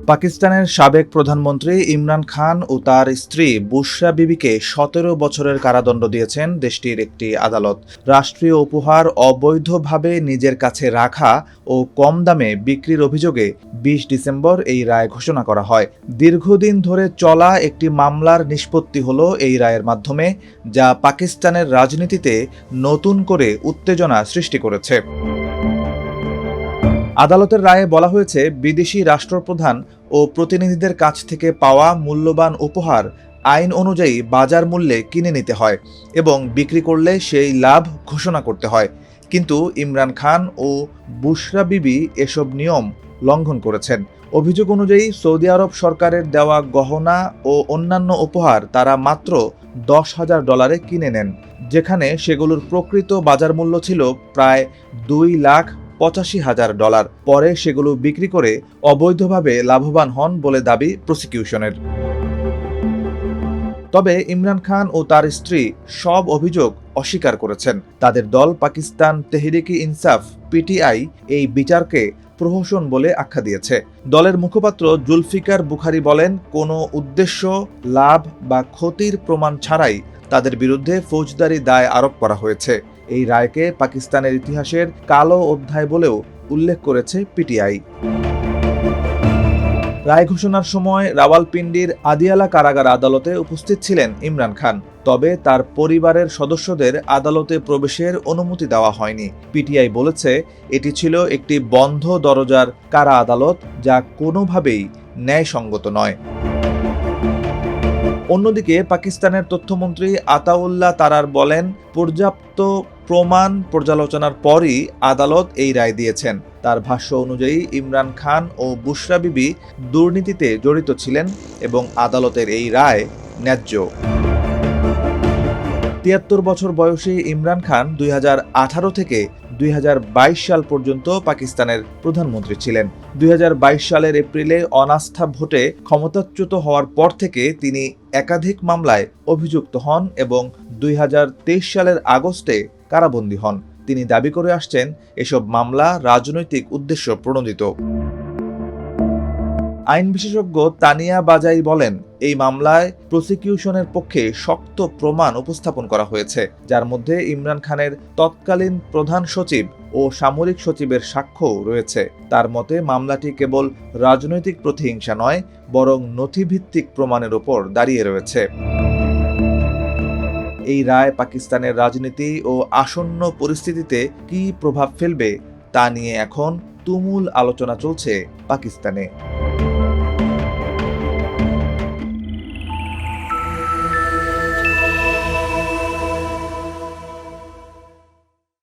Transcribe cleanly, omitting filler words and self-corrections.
পাকিস্তানের সাবেক প্রধানমন্ত্রী ইমরান খান ও তার স্ত্রী বুশরা বিবিকে ১৭ বছরের কারাদণ্ড দিয়েছেন দেশটির একটি আদালত। রাষ্ট্রীয় উপহার অবৈধভাবে নিজের কাছে রাখা ও কম দামে বিক্রির অভিযোগে ২০ ডিসেম্বর এই রায় ঘোষণা করা হয়। দীর্ঘদিন ধরে চলা একটি মামলার নিষ্পত্তি হলো এই রায়ের মাধ্যমে, যা পাকিস্তানের রাজনীতিতে নতুন করে উত্তেজনা সৃষ্টি করেছে। আদালতের রায়ে বলা হয়েছে, বিদেশি রাষ্ট্রপ্রধান ও প্রতিনিধিদের কাছ থেকে পাওয়া মূল্যবান উপহার আইন অনুযায়ী বাজার মূল্যে কিনে নিতে হয় এবং বিক্রি করলে সেই লাভ ঘোষণা করতে হয়। কিন্তু ইমরান খান ও বুশরা বিবি এসব নিয়ম লঙ্ঘন করেছেন। অভিযোগ অনুযায়ী সৌদি আরব সরকারের দেওয়া গহনা ও অন্যান্য উপহার তারা মাত্র $১০,০০০ কিনে নেন, যেখানে সেগুলোর প্রকৃত বাজার মূল্য ছিল প্রায় $2,85,০০০। পরে সেগুলো বিক্রি করে অবৈধভাবে লাভবান হন বলে দাবি প্রসিকিউশনের। তবে ইমরান খান ও তার স্ত্রী সব অভিযোগ অস্বীকার করেছেন। তাদের দল পাকিস্তান তেহরিকে ইনসাফ পিটিআই এই বিচারকে প্রহসন বলে আখ্যা দিয়েছে। দলের মুখপাত্র জুলফিকার বুখারী বলেন, কোনো উদ্দেশ্য, লাভ বা ক্ষতির প্রমাণ ছাড়াই তাদের বিরুদ্ধে ফৌজদারি দায় আরোপ করা হয়েছে। এই রায়কে পাকিস্তানের ইতিহাসের কালো অধ্যায় বলেও উল্লেখ করেছে পিটিআই। রায় ঘোষণার সময় রাওয়ালপিন্ডির আদিয়ালা কারাগার আদালতে উপস্থিত ছিলেন ইমরান খান। তবে তার পরিবারের সদস্যদের আদালতে প্রবেশের অনুমতি দেওয়া হয়নি। পিটিআই বলেছে, এটি ছিল একটি বন্ধ দরজার কারা আদালত, যা কোনোভাবেই ন্যায়সঙ্গত নয়। অন্যদিকে পাকিস্তানের তথ্যমন্ত্রী আতাউল্লাহ তারার বলেন, পর্যাপ্ত প্রমাণ পর্যালোচনার পরই আদালত এই রায় দিয়েছেন। তার ভাষ্য অনুযায়ী ইমরান খান ও বুশরা বিবি দুর্নীতিতে জড়িত ছিলেন এবং আদালতের এই রায় ন্যায্য। ৭৩ বছর বয়সী ইমরান খান ২০১৮ থেকে ২০২২ সাল পর্যন্ত পাকিস্তানের প্রধানমন্ত্রী ছিলেন। ২০২২ সালের এপ্রিলে অনাস্থা ভোটে ক্ষমতাচ্যুত হওয়ার পর থেকে তিনি একাধিক মামলায় অভিযুক্ত হন এবং ২০২৩ সালের আগস্টে কারাবন্দী হন। তিনি দাবি করে আসছেন, এসব মামলা রাজনৈতিক উদ্দেশ্য প্রণোদিত। আইন বিশেষজ্ঞ তানিয়া বাজাই বলেন, এই মামলায় প্রসিকিউশনের পক্ষে শক্ত প্রমাণ উপস্থাপন করা হয়েছে, যার মধ্যে ইমরান খানের তৎকালীন প্রধান সচিব ও সামরিক সচিবের সাক্ষ্যও রয়েছে। তার মতে, মামলাটি কেবল রাজনৈতিক প্রতিহিংসা নয়, বরং নথিভিত্তিক প্রমাণের উপর দাঁড়িয়ে রয়েছে। এই রায় পাকিস্তানের রাজনীতি ও আসন্ন পরিস্থিতিতে কী প্রভাব ফেলবে তা নিয়ে এখন তুমুল আলোচনা চলছে পাকিস্তানে।